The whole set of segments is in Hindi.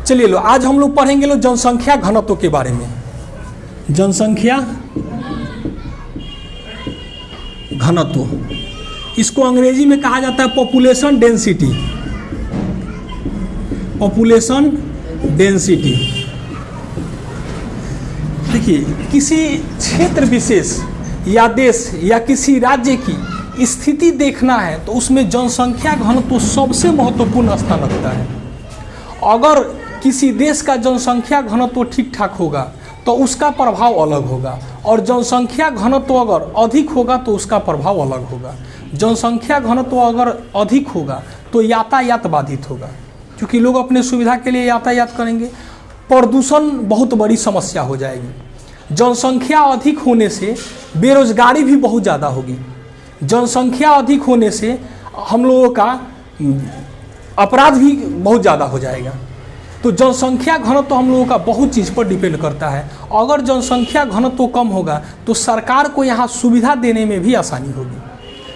चलिए लो, आज हम लोग पढ़ेंगे लो जनसंख्या घनत्व के बारे में। जनसंख्या घनत्व, इसको अंग्रेजी में कहा जाता है पॉपुलेशन डेंसिटी। Population density. देखिए, किसी क्षेत्र विशेष या देश या किसी राज्य की स्थिति देखना है तो उसमें जनसंख्या घनत्व सबसे महत्वपूर्ण स्थान रखता है। अगर किसी देश का जनसंख्या घनत्व ठीक ठाक होगा तो उसका प्रभाव अलग होगा, और जनसंख्या घनत्व अगर अधिक होगा तो उसका प्रभाव अलग होगा। जनसंख्या घनत्व अगर अधिक होगा तो यातायात बाधित होगा, क्योंकि लोग अपने सुविधा के लिए यातायात करेंगे। प्रदूषण बहुत बड़ी समस्या हो जाएगी। जनसंख्या अधिक होने से बेरोजगारी भी बहुत ज़्यादा होगी। जनसंख्या अधिक होने से हम लोगों का अपराध भी बहुत ज़्यादा हो जाएगा। तो जनसंख्या घनत्व हम लोगों का बहुत चीज़ पर डिपेंड करता है। अगर जनसंख्या घनत्व कम होगा तो सरकार को यहाँ सुविधा देने में भी आसानी होगी।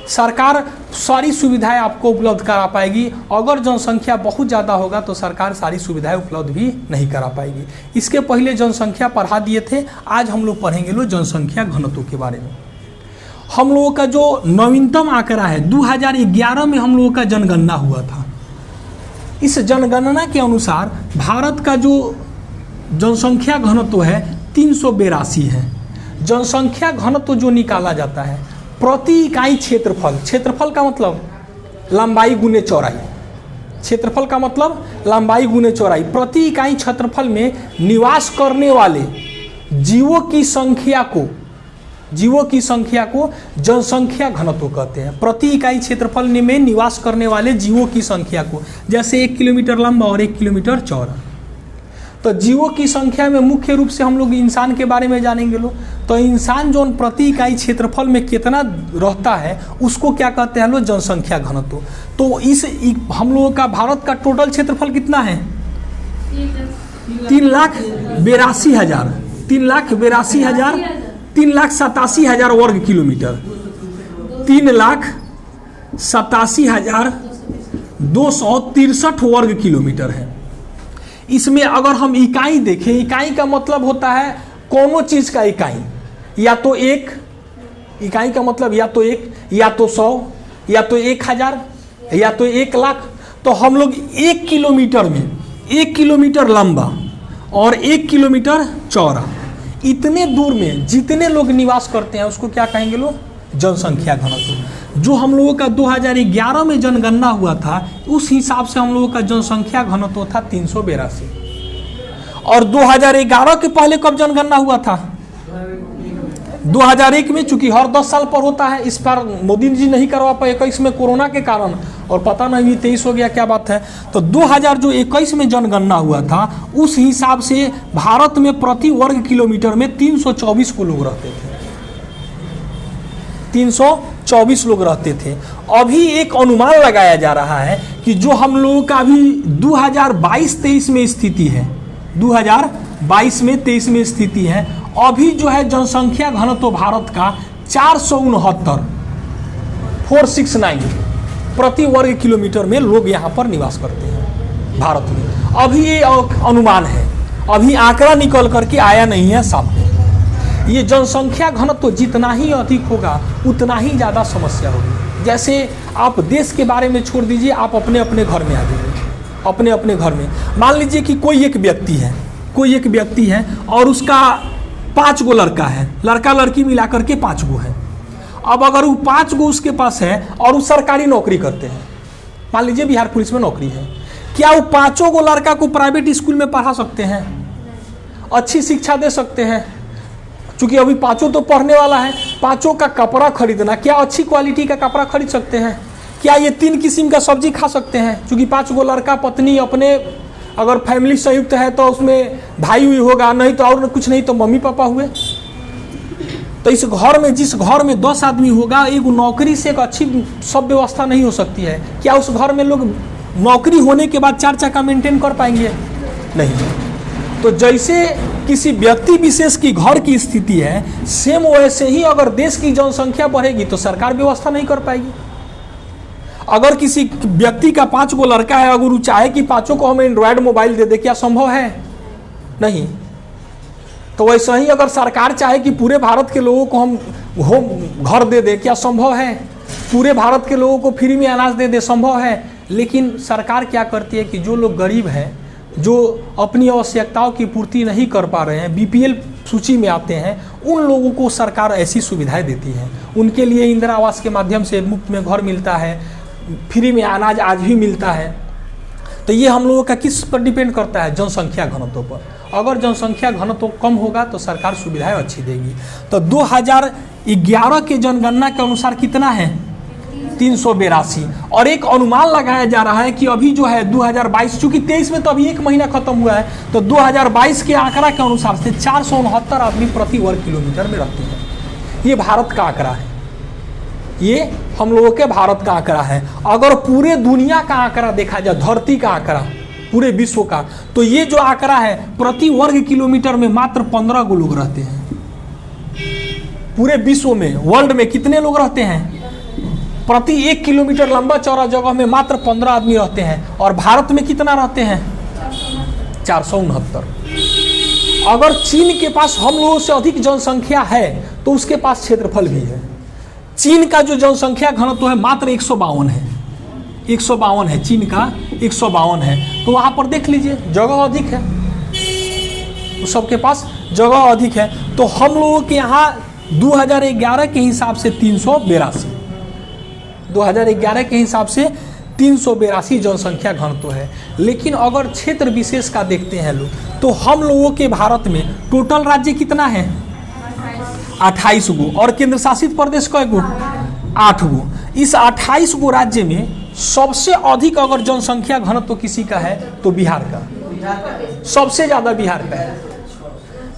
सरकार सारी सुविधाएं आपको उपलब्ध करा पाएगी। अगर जनसंख्या बहुत ज़्यादा होगा तो सरकार सारी सुविधाएं उपलब्ध भी नहीं करा पाएगी। इसके पहले जनसंख्या पढ़ा दिए थे, आज हम लोग पढ़ेंगे लो जनसंख्या घनत्व के बारे में। हम लोगों का जो नवीनतम आंकड़ा है 2011 में हम लोगों का जनगणना हुआ था। इस जनगणना के अनुसार भारत का जो जनसंख्या घनत्व है 382 है। जनसंख्या घनत्व जो निकाला जाता है प्रति इकाई क्षेत्रफल, क्षेत्रफल का मतलब लंबाई गुने चौड़ाई, क्षेत्रफल का मतलब लंबाई गुने चौड़ाई, प्रति इकाई क्षेत्रफल में निवास करने वाले जीवों की संख्या को जनसंख्या घनत्व कहते हैं। प्रति इकाई क्षेत्रफल में निवास करने वाले जीवों की संख्या को, जैसे 1 किलोमीटर लंबा और 1 किलोमीटर चौड़ा। तो जीवों की संख्या में मुख्य रूप से हम लोग इंसान के बारे में जानेंगे लोग। तो इंसान जो प्रति इकाई क्षेत्रफल में कितना रहता है उसको क्या कहते हैं लोग, जनसंख्या घनत्व। तो इस हम लोगों का भारत का टोटल क्षेत्रफल कितना है, 3,82,000 वर्ग किलोमीटर, 3,87,263 वर्ग किलोमीटर है। इसमें अगर हम इकाई देखें, इकाई का मतलब होता है कोनो चीज का इकाई, या तो एक इकाई का मतलब या तो 1, या तो 100, या तो 1000, या तो 1 लाख। तो हम लोग 1 किलोमीटर में 1 किलोमीटर लंबा और 1 किलोमीटर चौड़ा, इतने दूर में जितने लोग निवास करते हैं उसको क्या कहेंगे लोग, जनसंख्या घनत्व। जो हम लोगों का 2011 में जनगणना हुआ था उस हिसाब से हम लोगों का जनसंख्या घनत्व था 382। और 2011 के पहले कब जनगणना हुआ था, 2001 में। चूंकि हर 10 साल पर होता है, इस बार मोदी जी नहीं करवा पाए 21 में कोरोना के कारण, और पता नहीं 23 हो गया क्या बात है। तो 2021 में जनगणना हुआ था, उस हिसाब से भारत में प्रति वर्ग किलोमीटर में 324 को लोग रहते थे, 324 लोग रहते थे। अभी एक अनुमान लगाया जा रहा है कि जो हम लोगों का अभी 2022-23 में स्थिति है, 2022 में 23 में स्थिति है, अभी जो है जनसंख्या घनत्व भारत का 469 प्रति वर्ग किलोमीटर में लोग यहाँ पर निवास करते हैं भारत में। अभी ये अनुमान है, अभी आंकड़ा निकल करके आया नहीं है सामने। ये जनसंख्या घनत्व जितना ही अधिक होगा उतना ही ज़्यादा समस्या होगी। जैसे आप देश के बारे में छोड़ दीजिए, आप अपने अपने घर में आ जाइए। अपने अपने घर में मान लीजिए कि कोई एक व्यक्ति है और उसका 5 गो लड़का है, लड़का लड़की मिला करके 5 गो है। अब अगर वो 5 गो उसके पास है और वो सरकारी नौकरी करते हैं, मान लीजिए बिहार पुलिस में नौकरी है, क्या वो 5 गो लड़का को प्राइवेट स्कूल में पढ़ा सकते हैं, अच्छी शिक्षा दे सकते हैं? चूंकि अभी 5 तो पढ़ने वाला है, 5 का कपड़ा खरीदना, क्या अच्छी क्वालिटी का कपड़ा खरीद सकते हैं? क्या ये 3 किस्म का सब्जी खा सकते हैं? चूंकि 5 गो लड़का पत्नी अपने, अगर फैमिली संयुक्त है तो उसमें भाई हुई होगा, नहीं तो और कुछ नहीं तो मम्मी पापा हुए। तो इस घर में, जिस घर में 10 आदमी होगा, एक नौकरी से एक अच्छी सब व्यवस्था नहीं हो सकती है। क्या उस घर में लोग नौकरी होने के बाद 4 चक्का मेंटेन कर पाएंगे? नहीं। तो जैसे किसी व्यक्ति विशेष की घर की स्थिति है, सेम वैसे ही अगर देश की जनसंख्या बढ़ेगी तो सरकार व्यवस्था नहीं कर पाएगी। अगर किसी व्यक्ति का 5 गो लड़का है, अगर वो चाहे कि 5 को हम एंड्रॉयड मोबाइल दे दे, क्या संभव है? नहीं। तो वैसे ही अगर सरकार चाहे कि पूरे भारत के लोगों को हम होम घर दे दे, क्या संभव है? पूरे भारत के लोगों को फ्री में अनाज दे दे, संभव है? लेकिन सरकार क्या करती है कि जो लोग गरीब हैं, जो अपनी आवश्यकताओं की पूर्ति नहीं कर पा रहे हैं, बीपीएल सूची में आते हैं, उन लोगों को सरकार ऐसी सुविधाएं देती है। उनके लिए इंदिरा आवास के माध्यम से मुफ्त में घर मिलता है, फ्री में अनाज आज भी मिलता है। तो ये हम लोगों का किस पर डिपेंड करता है? जनसंख्या घनत्व पर। अगर जनसंख्या घनत्व कम होगा तो सरकार सुविधाएं अच्छी देगी। तो 2011 के जनगणना के अनुसार कितना है? 382। और एक अनुमान लगाया जा रहा है कि अभी जो है 2022, चूंकि 23 में तो अभी 1 महीना खत्म हुआ है, तो 2022 के आंकड़ा के अनुसार से 469 आदमी प्रति वर्ग किलोमीटर में रहते हैं। ये भारत का आंकड़ा है, ये हम लोगों के भारत का आंकड़ा है। अगर पूरे दुनिया का आंकड़ा देखा जाए, धरती का आंकड़ा, पूरे विश्व का, तो ये जो आंकड़ा है प्रति वर्ग किलोमीटर में मात्र 15 गो लोग रहते हैं। पूरे विश्व में, वर्ल्ड में कितने लोग रहते हैं? प्रति 1 किलोमीटर लंबा चौड़ा जगह में मात्र 15 आदमी रहते हैं। और भारत में कितना रहते हैं? 469। अगर चीन के पास हम लोगों से अधिक जनसंख्या है तो उसके पास क्षेत्रफल भी है। चीन का जो जनसंख्या घनत्व है मात्र 152 है, 152 है, चीन का 152 है। तो वहाँ पर देख लीजिए जगह अधिक है, तो सबके पास जगह अधिक है। तो हम लोगों के यहाँ 2011 के हिसाब से 382, 2011 के हिसाब से 382 जनसंख्या घनत्व है। लेकिन अगर क्षेत्र विशेष का देखते हैं लोग, तो हम लोगों के भारत में टोटल राज्य कितना है? 28 गो। और केंद्र शासित प्रदेश कै गो? 8 गो। इस 28 गो राज्य में सबसे अधिक अगर जनसंख्या घनत्व किसी का है तो बिहार का, सबसे ज्यादा बिहार का है।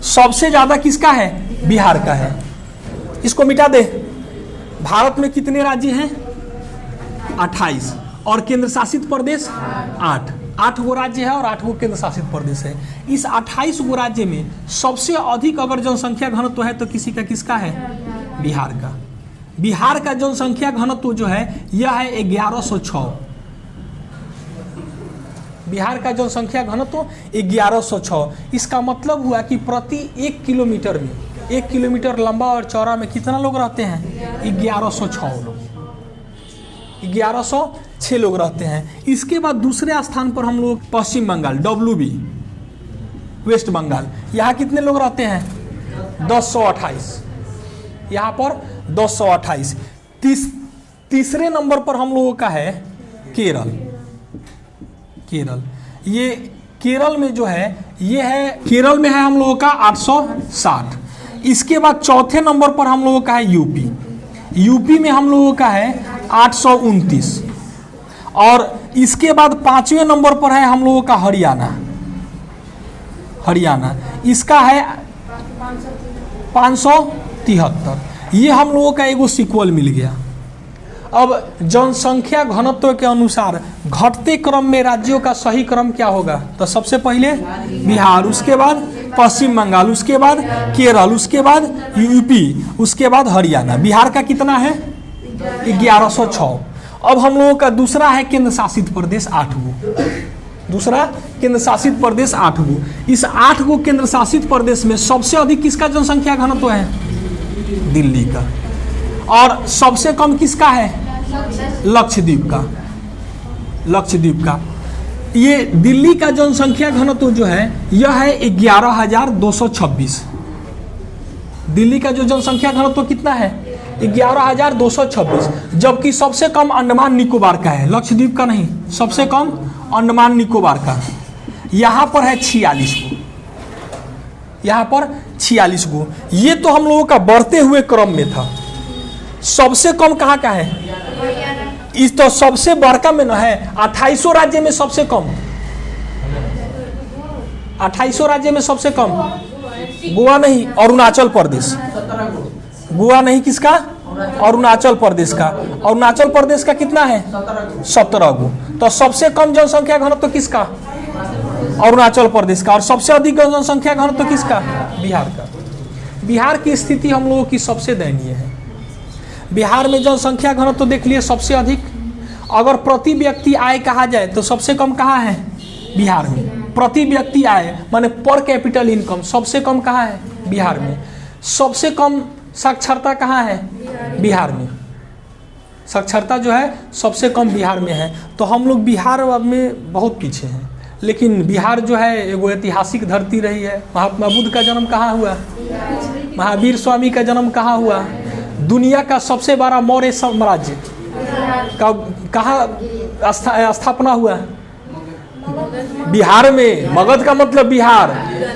सबसे ज्यादा किसका है? बिहार का है। इसको मिटा दे। भारत में कितने राज्य हैं? 28। और केंद्र शासित प्रदेश 8। 8 गो राज्य है और 8 गो केंद्र शासित प्रदेश है। इस 28 गो राज्य में सबसे अधिक अगर जनसंख्या घनत्व है तो किसी का किसका है? बिहार का। बिहार का जनसंख्या घनत्व जो है यह है 1106। बिहार का जनसंख्या घनत्व 1106। इसका मतलब हुआ कि प्रति 1 किलोमीटर में, 1 किलोमीटर लंबा और चौड़ा में कितना लोग रहते हैं? 1106 लोग, 1106 लोग रहते हैं। इसके बाद दूसरे स्थान पर हम लोग पश्चिम बंगाल, WB, वेस्ट बंगाल, यहाँ कितने लोग रहते हैं? 1028। यहाँ पर 1028। तीसरे नंबर पर हम लोगों का है केरल। केरल, ये केरल में जो है, ये है, केरल में है हम लोगों का 860। इसके बाद चौथे नंबर पर हम लोगों का है यूपी। यूपी में हम लोगों का है 829। और इसके बाद 5वें नंबर पर है हम लोगों का हरियाणा। हरियाणा, इसका है 573। ये हम लोगों का एगो सीक्वल मिल गया। अब जनसंख्या घनत्व के अनुसार घटते क्रम में राज्यों का सही क्रम क्या होगा? तो सबसे पहले बिहार, उसके बाद पश्चिम बंगाल, उसके बाद केरल, उसके बाद यूपी, उसके बाद हरियाणा। बिहार का कितना है? 1106। अब हम लोगों का दूसरा है केंद्र शासित प्रदेश 8 गो। दूसरा केंद्र शासित प्रदेश 8 गो। इस 8 गो केंद्र शासित प्रदेश में सबसे अधिक किसका जनसंख्या घनत्व है? दिल्ली का। और सबसे कम किसका है? लक्षद्वीप का। लक्षद्वीप का। ये दिल्ली का जनसंख्या घनत्व जो है यह है 11,226। दिल्ली का जो जनसंख्या घनत्व कितना है? 11,226। जबकि सबसे कम अंडमान निकोबार का है, लक्षद्वीप का नहीं, सबसे कम अंडमान निकोबार का। यहाँ पर है 46 गो। यहाँ पर 46 गो। ये तो हम लोगों का बढ़ते हुए क्रम में था। सबसे कम कहाँ का है? इस तो सबसे बड़का में न है 28 राज्य में सबसे कम। 28 राज्य में सबसे कम गोवा नहीं, अरुणाचल प्रदेश। गोवा नहीं, किसका? अरुणाचल प्रदेश का। अरुणाचल प्रदेश का कितना है? 17 गो। तो सबसे कम जनसंख्या घनत्व किसका? अरुणाचल प्रदेश का। और सबसे अधिक जनसंख्या घनत्व किसका? बिहार का। बिहार की स्थिति हम लोगों की सबसे दयनीय है। बिहार में जनसंख्या घनत्व देख लिए सबसे अधिक, अगर प्रति व्यक्ति आय कहा जाए तो सबसे कम कहाँ है? बिहार में। प्रति व्यक्ति आय माने पर कैपिटल इनकम सबसे कम कहाँ है? बिहार में। सबसे कम साक्षरता कहाँ है? बिहार में। साक्षरता जो है सबसे कम बिहार में है। तो हम लोग बिहार में बहुत पीछे हैं। लेकिन बिहार जो है एगो ऐतिहासिक धरती रही है। महात्मा बुद्ध का जन्म कहाँ हुआ? महावीर स्वामी का जन्म कहाँ हुआ? दुनिया का सबसे बड़ा मौर्य साम्राज्य का कहाँ स्थापना हुआ? बिहार में। मगध का मतलब बिहार।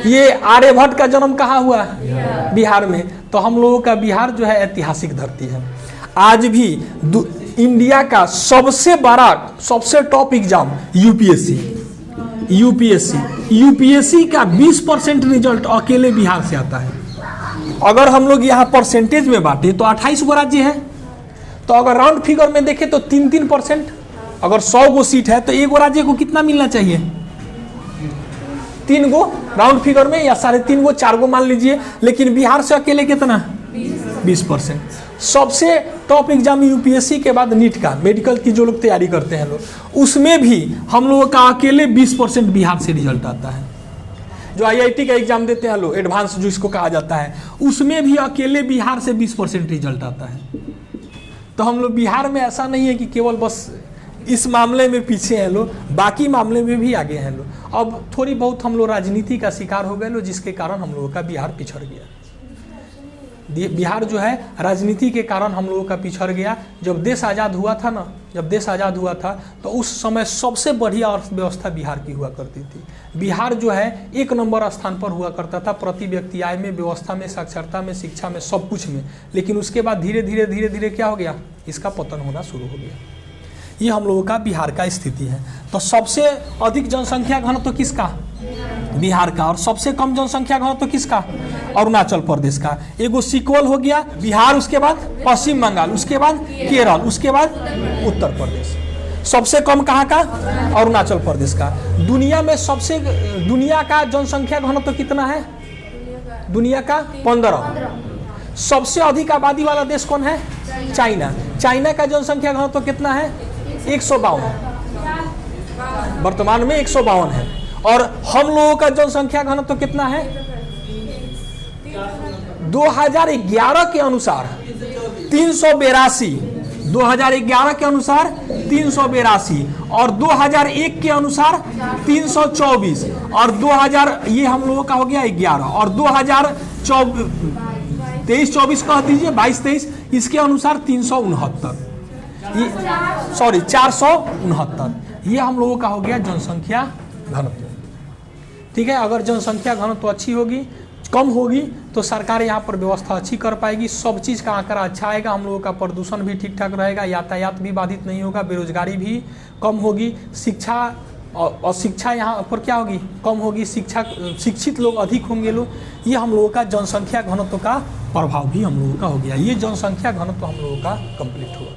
ये आर्यभट्ट का जन्म कहाँ हुआ? बिहार में। तो हम लोगों का बिहार जो है ऐतिहासिक धरती है। आज भी इंडिया का सबसे बड़ा सबसे टॉप एग्जाम यूपीएससी का 20% रिजल्ट अकेले बिहार से आता है। अगर हम लोग यहाँ परसेंटेज में बांटे तो 28 गो राज्य है। तो अगर राउंड फिगर में देखें तो 3-3%। अगर 100 गो सीट है तो एक राज्य को कितना मिलना चाहिए? 3 गो राउंड फिगर में, या 3.5 गो 4 गो मान लीजिए। लेकिन बिहार से अकेले कितना? 20%। सबसे टॉप एग्जाम यूपीएससी के बाद नीट का, मेडिकल की जो लोग तैयारी करते हैं लोग, उसमें भी हम लोगों का अकेले 20% बिहार से रिजल्ट आता है। जो आईआईटी का एग्जाम देते हैं लोग, एडवांस जो इसको कहा जाता है, उसमें भी अकेले बिहार से 20% रिजल्ट आता है। तो हम लोग बिहार में ऐसा नहीं है कि केवल बस इस मामले में पीछे हैं लोग, बाकी मामले में भी आगे हैं लोग। अब थोड़ी बहुत हम लोग राजनीति का शिकार हो गए लोग, जिसके कारण हम लोगों का बिहार पिछड़ गया। बिहार जो है राजनीति के कारण हम लोगों का पिछड़ गया। जब देश आज़ाद हुआ था ना, तो उस समय सबसे बढ़िया अर्थव्यवस्था बिहार की हुआ करती थी। बिहार जो है 1 नंबर स्थान पर हुआ करता था प्रति व्यक्ति आय में, व्यवस्था में, साक्षरता में, शिक्षा में, सब कुछ में। लेकिन उसके बाद धीरे धीरे क्या हो गया? इसका पतन होना शुरू हो गया। ये हम लोगों का बिहार का स्थिति है। तो सबसे अधिक जनसंख्या घनत्व किसका? बिहार का। और सबसे कम जनसंख्या घनत्व किसका? अरुणाचल प्रदेश का। एगो सिक्वल हो गया बिहार, उसके बाद पश्चिम बंगाल, उसके बाद केरल, उसके बाद उत्तर प्रदेश। सबसे कम कहाँ का? अरुणाचल प्रदेश का। दुनिया में दुनिया का जनसंख्या घनत्व कितना है? दुनिया का 15। सबसे अधिक आबादी वाला देश कौन है? चाइना। चाइना का जनसंख्या घनत्व कितना है? 152। वर्तमान में 152 है। और हम लोगों का जनसंख्या घनत्व कितना है? 2011 के अनुसार 382। 2011 के अनुसार 382 और 2001 के अनुसार 324 और 2000 ये हम लोगों का हो गया 11 और 2023-24 कह दीजिए 22-23 इसके अनुसार 369 469 ये हम लोगों का हो गया जनसंख्या घनत्व। ठीक है। अगर जनसंख्या घनत्व अच्छी होगी, कम होगी, तो सरकार यहाँ पर व्यवस्था अच्छी कर पाएगी। सब चीज़ का आंकड़ा अच्छा आएगा। हम लोगों का प्रदूषण भी ठीक ठाक रहेगा, यातायात भी बाधित नहीं होगा, बेरोजगारी भी कम होगी, शिक्षा और शिक्षा यहाँ पर क्या होगी? कम होगी। शिक्षित लोग अधिक होंगे लोग। ये हम लोगों का जनसंख्या घनत्व का प्रभाव भी हम लोगों का हो गया। ये जनसंख्या घनत्व हम लोगों का कंप्लीट हुआ।